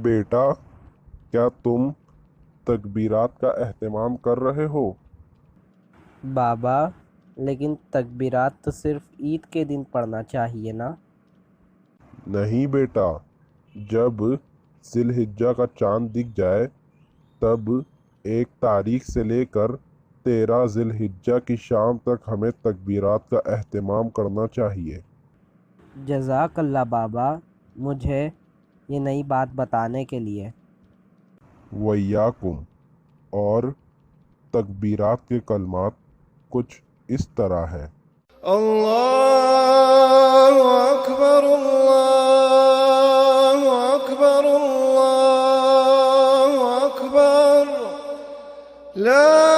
بیٹا، کیا تم تکبیرات کا اہتمام کر رہے ہو؟ بابا، لیکن تکبیرات تو صرف عید کے دن پڑھنا چاہیے نا؟ نہیں بیٹا، جب ذی الحجہ کا چاند دکھ جائے تب 1 تاریخ سے لے کر 13 ذی الحجہ کی شام تک ہمیں تکبیرات کا اہتمام کرنا چاہیے۔ جزاک اللہ بابا، مجھے یہ نئی بات بتانے کے لیے۔ وَإِيَّاكُمْ۔ اور تکبیرات کے کلمات کچھ اس طرح ہے: اللہ اکبر، اللہ اکبر، اللہ اکبر، لا